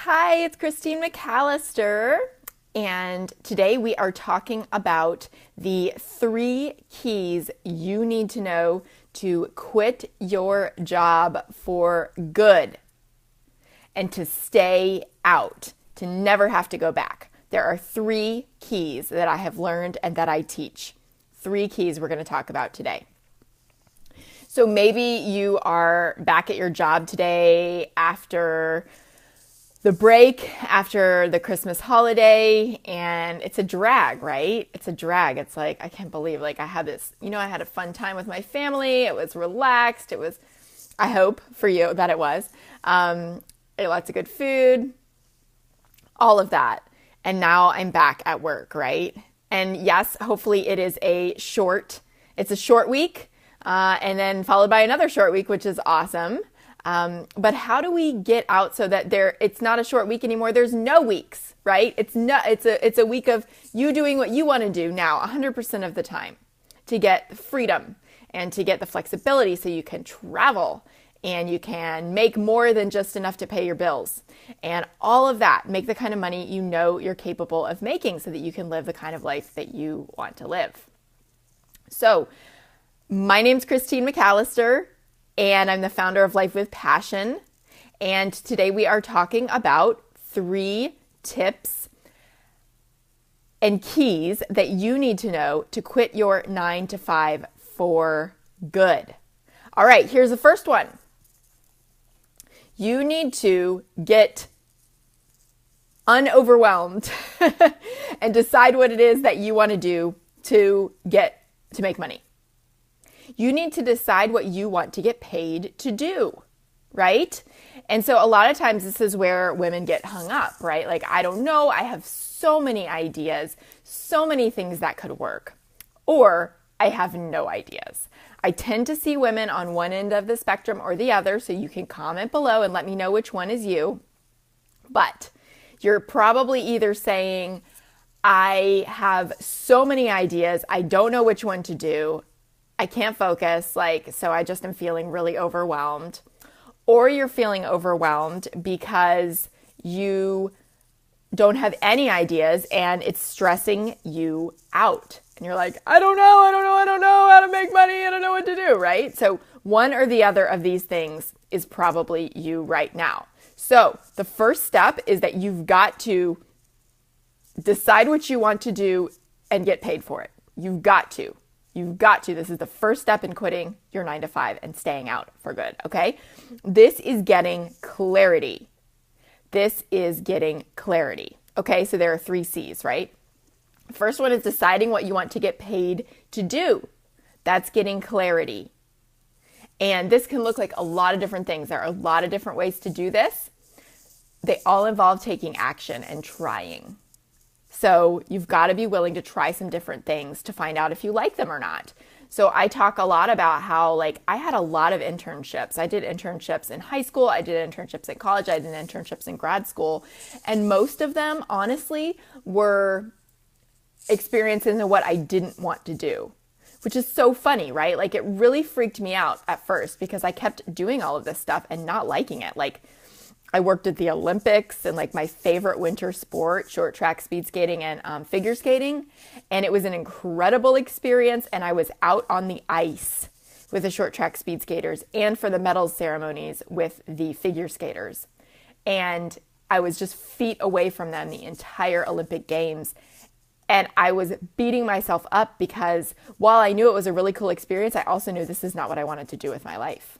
Hi, it's Christine McAlister, and today we are talking about the 3 keys you need to know to quit your job for good and to stay out, to never have to go back. There are 3 keys that I have learned and that I teach. 3 keys we're going to talk about today. So maybe you are back at your job today after the break, after the Christmas holiday, and it's a drag, right? It's a drag. It's like, I can't believe, I had this, I had a fun time with my family. It was relaxed. It was, I hope for you that it was. Lots of good food, all of that. And now I'm back at work, right? And yes, hopefully it's a short week, and then followed by another short week, which is awesome. But how do we get out so that it's not a short week anymore? There's no weeks, right? It's a week of you doing what you want to do now 100% of the time to get freedom and to get the flexibility so you can travel and you can make more than just enough to pay your bills and all of that. Make the kind of money you know you're capable of making so that you can live the kind of life that you want to live. So my name's Christine McAlister, and I'm the founder of Life with Passion. And today we are talking about 3 tips and keys that you need to know to quit your 9-to-5 for good. All right, here's the first one. You need to get unoverwhelmed and decide what it is that you want to do to make money. You need to decide what you want to get paid to do, right? And so a lot of times this is where women get hung up, right? Like, I don't know, I have so many ideas, so many things that could work, or I have no ideas. I tend to see women on one end of the spectrum or the other, so you can comment below and let me know which one is you. But you're probably either saying, I have so many ideas, I don't know which one to do, I can't focus, so I just am feeling really overwhelmed. Or you're feeling overwhelmed because you don't have any ideas and it's stressing you out. And you're like, I don't know how to make money. I don't know what to do, right? So one or the other of these things is probably you right now. So the first step is that you've got to decide what you want to do and get paid for it. You've got to. This is the first step in quitting your 9-to-5 and staying out for good, okay? This is getting clarity. Okay, so there are 3 C's, right? First one is deciding what you want to get paid to do. That's getting clarity. And this can look like a lot of different things. There are a lot of different ways to do this. They all involve taking action and trying. So you've got to be willing to try some different things to find out if you like them or not. So I talk a lot about how I had a lot of internships. I did internships in high school. I did internships in college. I did internships in grad school. And most of them, honestly, were experiences in what I didn't want to do, which is so funny, right? It really freaked me out at first because I kept doing all of this stuff and not liking it. I worked at the Olympics and my favorite winter sport, short track speed skating and figure skating. And it was an incredible experience. And I was out on the ice with the short track speed skaters and for the medals ceremonies with the figure skaters. And I was just feet away from them the entire Olympic Games. And I was beating myself up because while I knew it was a really cool experience, I also knew this is not what I wanted to do with my life.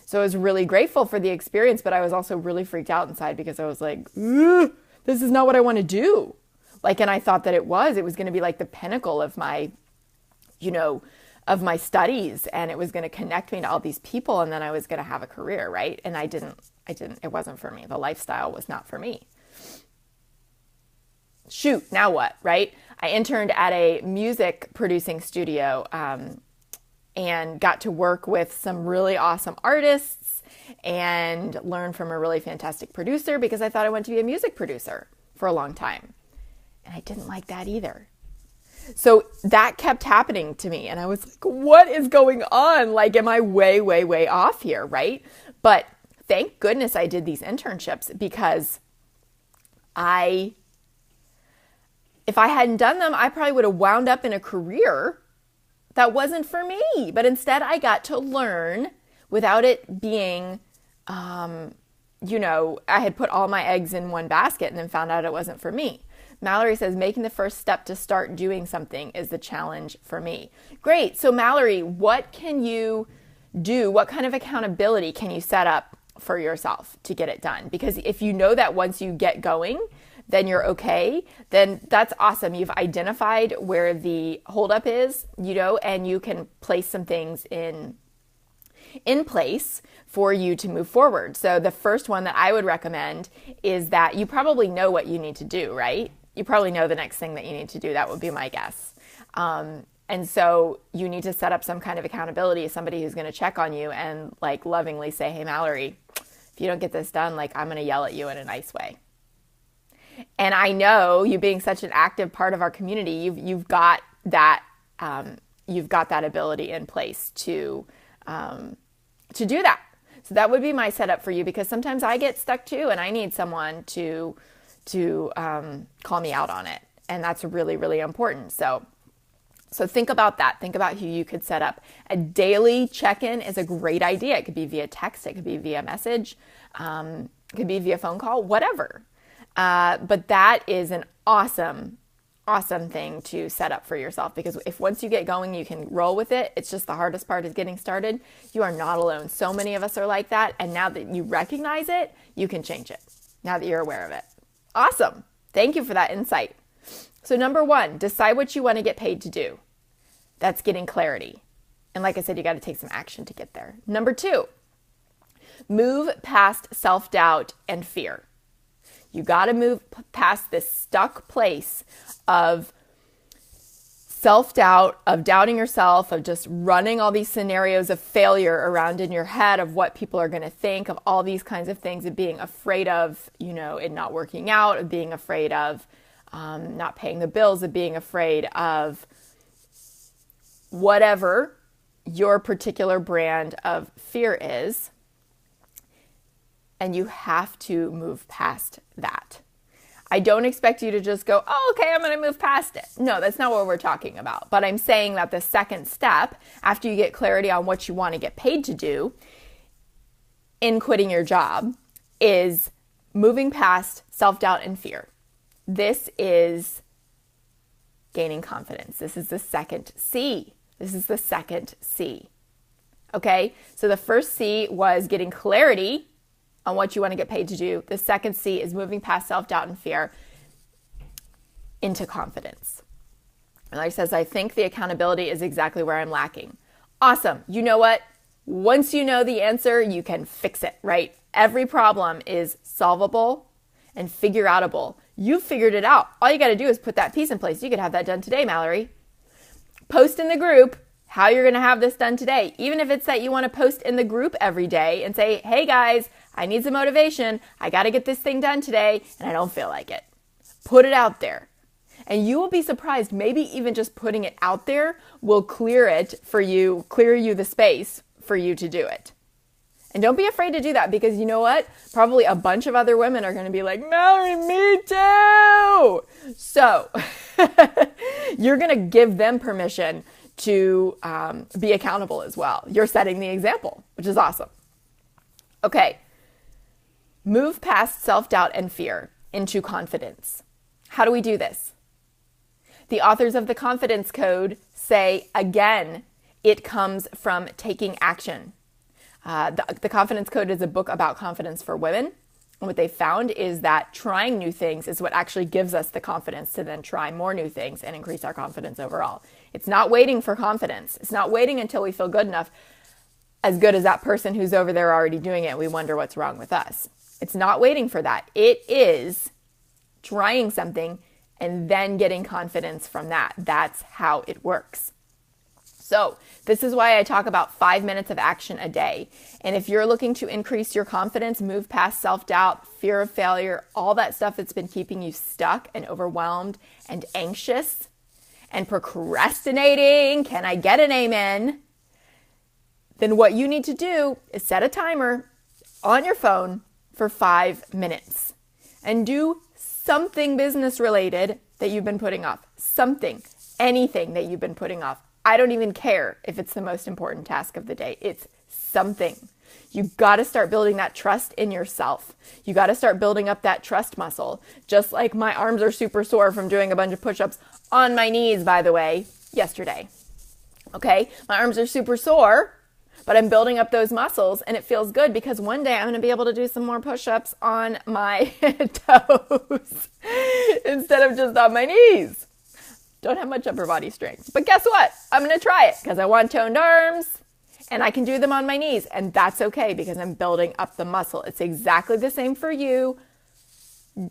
So I was really grateful for the experience, but I was also really freaked out inside because I was like, this is not what I want to do. And I thought that it was going to be the pinnacle of my, of my studies. And it was going to connect me to all these people. And then I was going to have a career, right? And it wasn't for me. The lifestyle was not for me. Shoot, now what, right? I interned at a music producing studio, and got to work with some really awesome artists and learn from a really fantastic producer because I thought I wanted to be a music producer for a long time. And I didn't like that either. So that kept happening to me. And I was like, what is going on? Am I way, way, way off here, right? But thank goodness I did these internships, because if I hadn't done them, I probably would have wound up in a career that wasn't for me. But instead, I got to learn without it being, I had put all my eggs in one basket and then found out it wasn't for me. Mallory says, making the first step to start doing something is the challenge for me. Great. So Mallory, what can you do? What kind of accountability can you set up for yourself to get it done? Because if you know that once you get going, then you're okay, then that's awesome. You've identified where the holdup is, and you can place some things in place for you to move forward. So the first one that I would recommend is that you probably know what you need to do, right? You probably know the next thing that you need to do. That would be my guess. And so you need to set up some kind of accountability, somebody who's going to check on you and lovingly say, hey, Mallory, if you don't get this done, I'm going to yell at you in a nice way. And I know, you being such an active part of our community, you've got that ability in place to do that. So that would be my setup for you, because sometimes I get stuck too, and I need someone to call me out on it, and that's really, really important. So think about that. Think about who you could set up. A daily check-in is a great idea. It could be via text, it could be via message, it could be via phone call, whatever. But that is an awesome thing to set up for yourself, because if once you get going, you can roll with it. It's just the hardest part is getting started. You are not alone. So many of us are like that. And now that you recognize it, you can change it now that you're aware of it. Awesome. Thank you for that insight. So number 1, decide what you want to get paid to do. That's getting clarity. And like I said, you got to take some action to get there. Number 2, move past self-doubt and fear. You got to move past this stuck place of self-doubt, of doubting yourself, of just running all these scenarios of failure around in your head, of what people are going to think, of all these kinds of things, of being afraid of, it not working out, of being afraid of not paying the bills, of being afraid of whatever your particular brand of fear is. And you have to move past that. I don't expect you to just go, oh, okay, I'm going to move past it. No, that's not what we're talking about. But I'm saying that the second step, after you get clarity on what you want to get paid to do in quitting your job, is moving past self-doubt and fear. This is gaining confidence. This is the second C. Okay, so the first C was getting clarity on what you want to get paid to do. The second C is moving past self-doubt and fear into confidence. And like I says, I think the accountability is exactly where I'm lacking. Awesome. You know what? Once you know the answer, you can fix it, right? Every problem is solvable and figure outable. You've figured it out. All you got to do is put that piece in place. You could have that done today, Mallory. Post in the group how you're going to have this done today. Even if it's that you want to post in the group every day and say, hey guys, I need some motivation. I got to get this thing done today and I don't feel like it. Put it out there. And you will be surprised. Maybe even just putting it out there will clear you the space for you to do it. And don't be afraid to do that, because you know what? Probably a bunch of other women are going to be like, Mallory, me too. So you're going to give them permission to be accountable as well. You're setting the example, which is awesome. Okay. Move past self-doubt and fear into confidence. How do we do this? The authors of the Confidence Code say, again, it comes from taking action. The Confidence Code is a book about confidence for women. And what they found is that trying new things is what actually gives us the confidence to then try more new things and increase our confidence overall. It's not waiting for confidence. It's not waiting until we feel good enough, as good as that person who's over there already doing it, and we wonder what's wrong with us. It's not waiting for that. It is trying something and then getting confidence from that. That's how it works. So this is why I talk about 5 minutes of action a day. And if you're looking to increase your confidence, move past self-doubt, fear of failure, all that stuff that's been keeping you stuck and overwhelmed and anxious and procrastinating, can I get an amen? Then what you need to do is set a timer on your phone for 5 minutes and do something business related that you've been putting off. Something, anything that you've been putting off. I don't even care if it's the most important task of the day. It's something. You got to start building that trust in yourself. You got to start building up that trust muscle. Just like my arms are super sore from doing a bunch of push-ups on my knees, by the way, yesterday. Okay, my arms are super sore, but I'm building up those muscles and it feels good because one day I'm going to be able to do some more push-ups on my toes instead of just on my knees. Don't have much upper body strength, but guess what? I'm going to try it because I want toned arms and I can do them on my knees, and that's okay because I'm building up the muscle. It's exactly the same for you.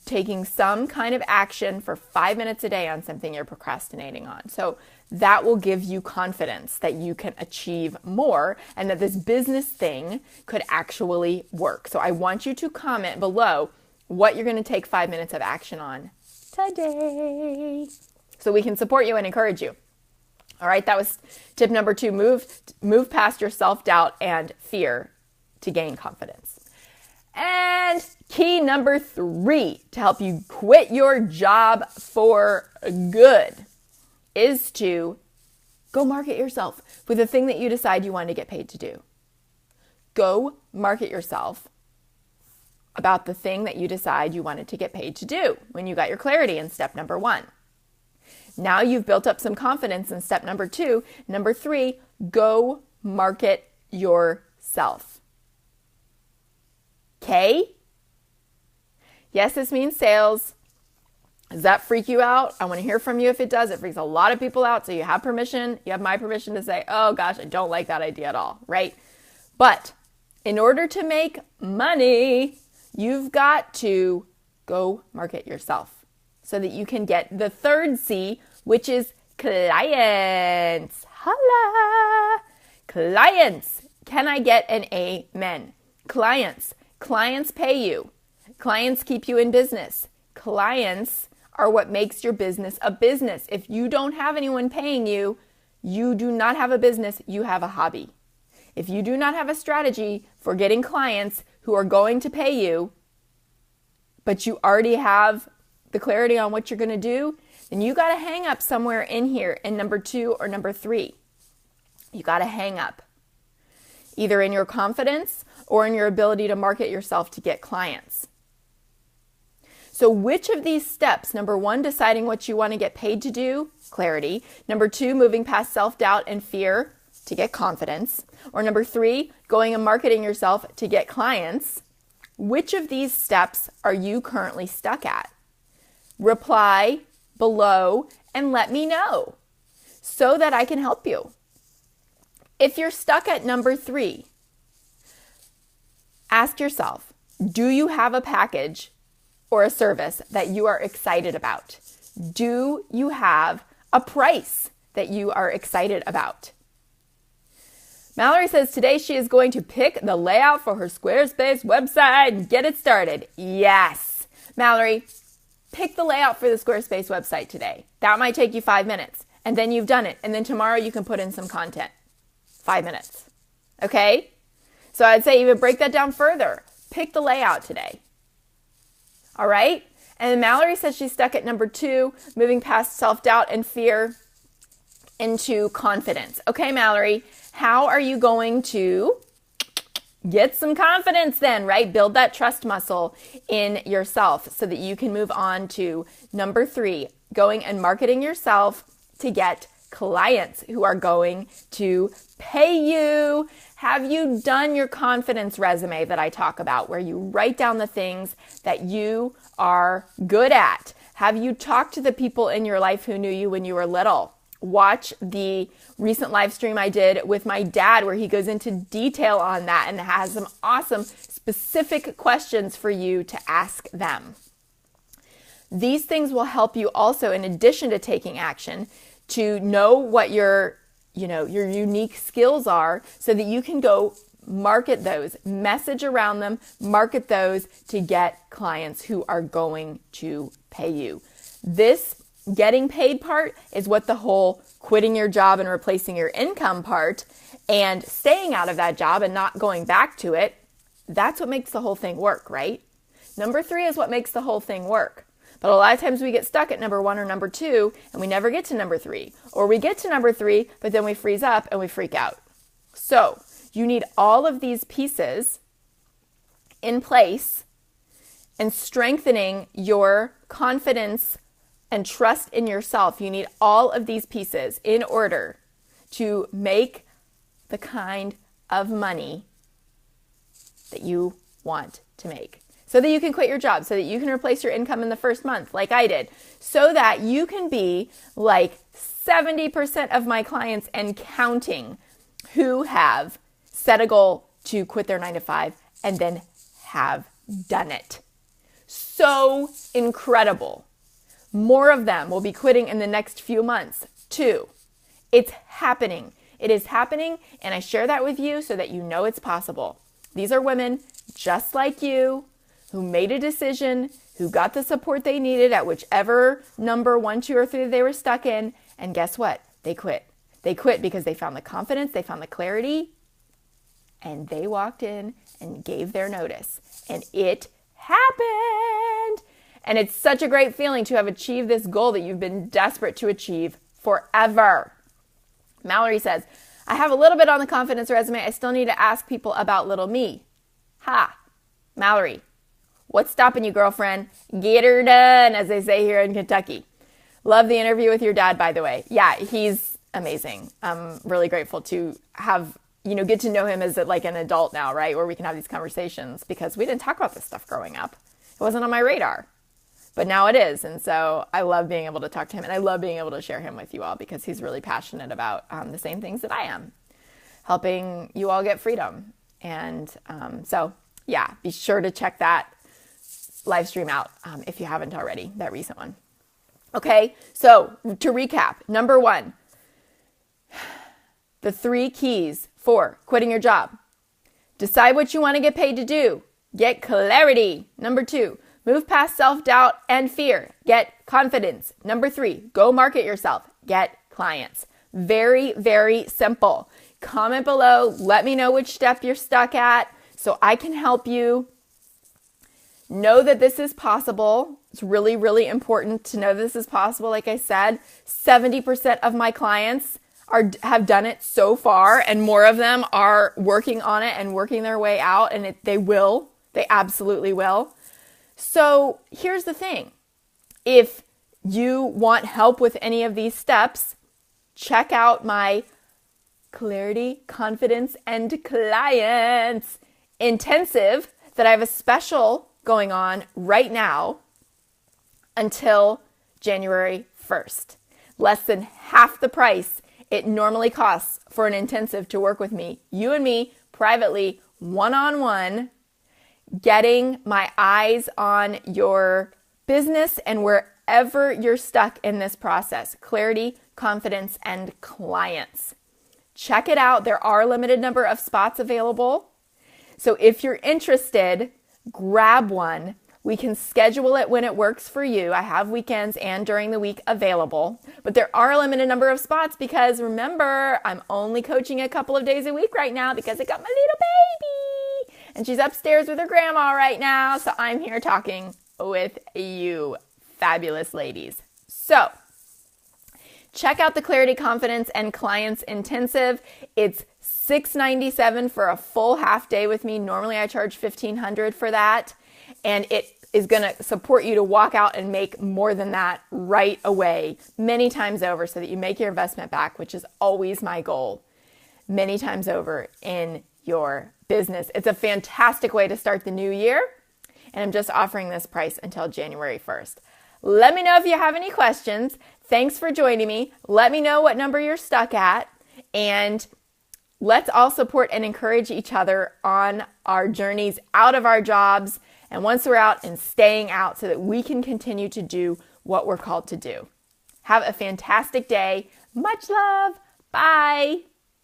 Taking some kind of action for 5 minutes a day on something you're procrastinating on. So that will give you confidence that you can achieve more and that this business thing could actually work. So I want you to comment below what you're going to take 5 minutes of action on today so we can support you and encourage you. All right, that was tip number 2. Move past your self-doubt and fear to gain confidence. And key number 3 to help you quit your job for good is to go market yourself with the thing that you decide you want to get paid to do. Go market yourself about the thing that you decide you wanted to get paid to do when you got your clarity in step number 1. Now you've built up some confidence in step number 2. Number 3, go market yourself. Okay? Yes, this means sales. Does that freak you out? I want to hear from you if it does. It freaks a lot of people out, so you have permission. You have my permission to say, oh gosh, I don't like that idea at all, right? But in order to make money, you've got to go market yourself so that you can get the 3rd C, which is clients. Holla! Clients. Can I get an amen? Clients. Clients pay you. Clients keep you in business. Clients are what makes your business a business. If you don't have anyone paying you, you do not have a business, you have a hobby. If you do not have a strategy for getting clients who are going to pay you, but you already have the clarity on what you're going to do, then you got to hang up somewhere in here in number 2 or number 3. You got to hang up either in your confidence or in your ability to market yourself to get clients. So which of these steps, number 1, deciding what you want to get paid to do, clarity. Number 2, moving past self-doubt and fear to get confidence. Or number 3, going and marketing yourself to get clients. Which of these steps are you currently stuck at? Reply below and let me know so that I can help you. If you're stuck at number 3, ask yourself, do you have a package or a service that you are excited about? Do you have a price that you are excited about? Mallory says today she is going to pick the layout for her Squarespace website and get it started. Yes, Mallory, pick the layout for the Squarespace website today. That might take you 5 minutes, and then you've done it. And then tomorrow you can put in some content. 5 minutes. Okay? So I'd say even break that down further. Pick the layout today. All right? And Mallory says she's stuck at number 2, moving past self-doubt and fear into confidence. Okay, Mallory, how are you going to get some confidence then, right? Build that trust muscle in yourself so that you can move on to number 3, going and marketing yourself to get clients who are going to pay you. Have you done your confidence resume that I talk about, where you write down the things that you are good at? Have you talked to the people in your life who knew you when you were little? Watch the recent live stream I did with my dad where he goes into detail on that and has some awesome specific questions for you to ask them. These things will help you also, in addition to taking action, to know what your unique skills are so that you can go market those, message around them, market those to get clients who are going to pay you. This getting paid part is what the whole quitting your job and replacing your income part and staying out of that job and not going back to it, That's what makes the whole thing work, right? Number 3 is what makes the whole thing work. But a lot of times we get stuck at number 1 or number 2 and we never get to number 3. Or we get to number 3, but then we freeze up and we freak out. So you need all of these pieces in place and strengthening your confidence and trust in yourself. You need all of these pieces in order to make the kind of money that you want to make. So that you can quit your job, so that you can replace your income in the first month like I did, so that you can be like 70% of my clients and counting who have set a goal to quit their 9-to-5 and then have done it. So incredible. More of them will be quitting in the next few months too. It's happening. It is happening, and I share that with you so that you know it's possible. These are women just like you who made a decision, who got the support they needed at whichever number 1, 2, or 3 they were stuck in, and guess what? They quit. They quit because they found the confidence, they found the clarity, and they walked in and gave their notice, and it happened. And it's such a great feeling to have achieved this goal that you've been desperate to achieve forever. Mallory says, I have a little bit on the confidence resume. I still need to ask people about little me. Ha, Mallory, what's stopping you, girlfriend? Get her done, as they say here in Kentucky. Love the interview with your dad, by the way. Yeah, he's amazing. I'm really grateful to have, get to know him as like an adult now, right? Where we can have these conversations, because we didn't talk about this stuff growing up. It wasn't on my radar. But now it is, and so I love being able to talk to him, and I love being able to share him with you all because he's really passionate about the same things that I am, helping you all get freedom. And so, yeah, be sure to check that live stream out if you haven't already, that recent one. Okay, so to recap, number 1, the 3 keys for quitting your job. Decide what you want to get paid to do. Get clarity. Number 2, move past self-doubt and fear. Get confidence. Number 3, go market yourself. Get clients. Very, very simple. Comment below. Let me know which step you're stuck at so I can help you. Know that this is possible. It's really, really important to know this is possible. Like I said, 70% of my clients have done it so far, and more of them are working on it and working their way out, and they will. They absolutely will. So here's the thing. If you want help with any of these steps, check out my Clarity, Confidence, and Clients intensive that I have a special going on right now until January 1st. Less than half the price it normally costs for an intensive to work with me, you and me, privately, one-on-one, getting my eyes on your business and wherever you're stuck in this process. Clarity, Confidence, and Clients. Check it out. There are a limited number of spots available. So if you're interested, grab one. We can schedule it when it works for you. I have weekends and during the week available, but there are a limited number of spots because remember, I'm only coaching a couple of days a week right now because I got my little baby and she's upstairs with her grandma right now. So I'm here talking with you fabulous ladies. So check out the Clarity, Confidence, and Clients Intensive. It's $697 for a full half day with me. Normally I charge $1,500 for that. And it is going to support you to walk out and make more than that right away, many times over, so that you make your investment back, which is always my goal, many times over in your business. It's a fantastic way to start the new year. And I'm just offering this price until January 1st. Let me know if you have any questions. Thanks for joining me. Let me know what number you're stuck at. And let's all support and encourage each other on our journeys out of our jobs. And once we're out, and staying out so that we can continue to do what we're called to do. Have a fantastic day. Much love. Bye.